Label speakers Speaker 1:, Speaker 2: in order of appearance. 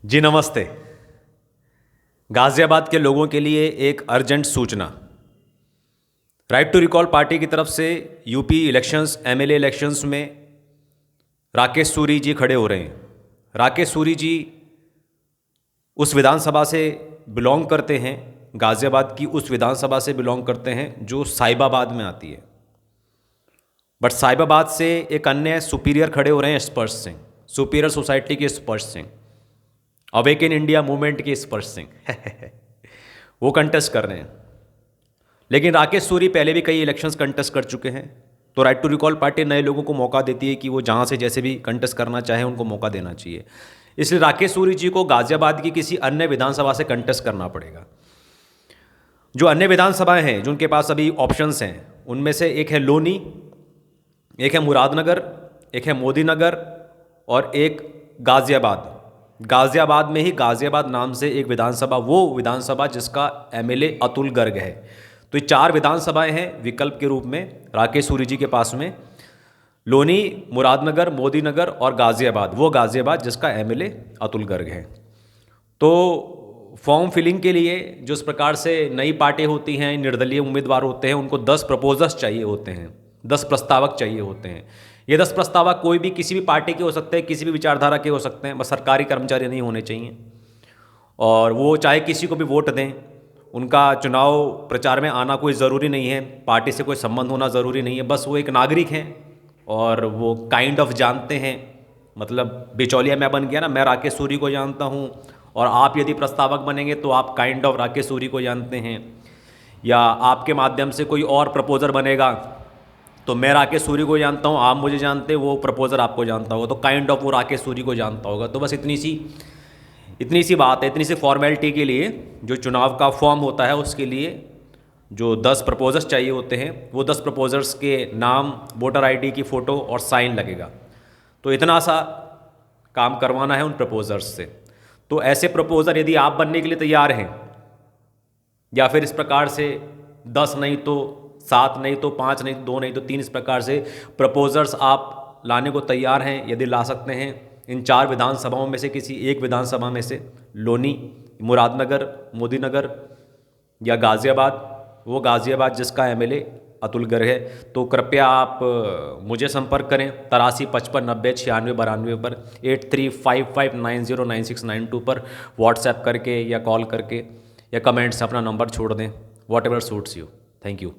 Speaker 1: जी नमस्ते। गाज़ियाबाद के लोगों के लिए एक अर्जेंट सूचना। राइट टू रिकॉल पार्टी की तरफ से यूपी इलेक्शंस एमएलए इलेक्शंस में राकेश सूरी जी खड़े हो रहे हैं। राकेश सूरी जी उस विधानसभा से बिलोंग करते हैं, गाज़ियाबाद की उस विधानसभा से बिलोंग करते हैं जो साहिबाबाद में आती है। बट साहिबाबाद से एक अन्य सुपीरियर खड़े हो रहे हैं स्पर्श सिंह, सुपीरियर सोसाइटी के स्पर्श सिंह, अवेकन इंडिया मूवमेंट के स्पर्श सिंह वो कंटेस्ट कर रहे हैं। लेकिन राकेश सूरी पहले भी कई इलेक्शंस कंटेस्ट कर चुके हैं, तो राइट टू रिकॉल पार्टी नए लोगों को मौका देती है कि वो जहाँ से जैसे भी कंटेस्ट करना चाहे उनको मौका देना चाहिए। इसलिए राकेश सूरी जी को गाज़ियाबाद की किसी अन्य विधानसभा से कंटेस्ट करना पड़ेगा। जो अन्य विधानसभाएं हैं जो उनके पास अभी ऑप्शंस हैं, उनमें से एक है लोनी, एक है मुरादनगर, एक है मोदीनगर और एक गाज़ियाबाद। गाज़ियाबाद में ही गाज़ियाबाद नाम से एक विधानसभा, वो विधानसभा जिसका एमएलए अतुल गर्ग है। तो ये 4 विधानसभाएं हैं विकल्प के रूप में राकेश सूरी जी के पास में, लोनी, मुरादनगर, मोदीनगर और गाज़ियाबाद, वो गाज़ियाबाद जिसका एमएलए अतुल गर्ग है। तो फॉर्म फिलिंग के लिए जो इस प्रकार से नई पार्टी होती हैं, निर्दलीय उम्मीदवार होते हैं, उनको 10 प्रपोजर्स चाहिए होते हैं, 10 प्रस्तावक चाहिए होते हैं। ये 10 प्रस्तावक कोई भी किसी भी पार्टी के हो सकते हैं, किसी भी विचारधारा के हो सकते हैं, बस सरकारी कर्मचारी नहीं होने चाहिए। और वो चाहे किसी को भी वोट दें, उनका चुनाव प्रचार में आना कोई ज़रूरी नहीं है, पार्टी से कोई संबंध होना ज़रूरी नहीं है, बस वो एक नागरिक हैं और वो काइंड ऑफ जानते हैं। मतलब बिचौलिया मैं बन गया ना, मैं राकेश सूरी को जानता हूँ और आप यदि प्रस्तावक बनेंगे तो आप काइंड ऑफ राकेश सूरी को जानते हैं, या आपके माध्यम से कोई और प्रपोजर बनेगा तो मैं राकेश सूरी को जानता हूँ, आप मुझे जानते, वो प्रपोजर आपको जानता होगा, तो काइंड ऑफ वो राकेश सूरी को जानता होगा। तो बस इतनी सी बात है, इतनी सी फॉर्मेलिटी के लिए जो चुनाव का फॉर्म होता है उसके लिए जो 10 प्रपोजर्स चाहिए होते हैं, वो 10 प्रपोजर्स के नाम, वोटर आईडी की फ़ोटो और साइन लगेगा। तो इतना सा काम करवाना है उन प्रपोजर्स से। तो ऐसे प्रपोजर यदि आप बनने के लिए तैयार हैं, या फिर इस प्रकार से 10 नहीं तो 7 नहीं तो 5 नहीं तो 2 नहीं तो 3 इस प्रकार से प्रपोजर्स आप लाने को तैयार हैं, यदि ला सकते हैं इन 4 विधानसभाओं में से किसी एक विधानसभा में से, लोनी, मुरादनगर, मोदीनगर या गाज़ियाबाद, वो गाज़ियाबाद जिसका एमएलए अतुल गर्ग है, तो कृपया आप मुझे संपर्क करें 83 55 90 96 92 पर, 8355909692 पर व्हाट्सएप करके या कॉल करके या कमेंट्स अपना नंबर छोड़ दें, what ever suits you. Thank you.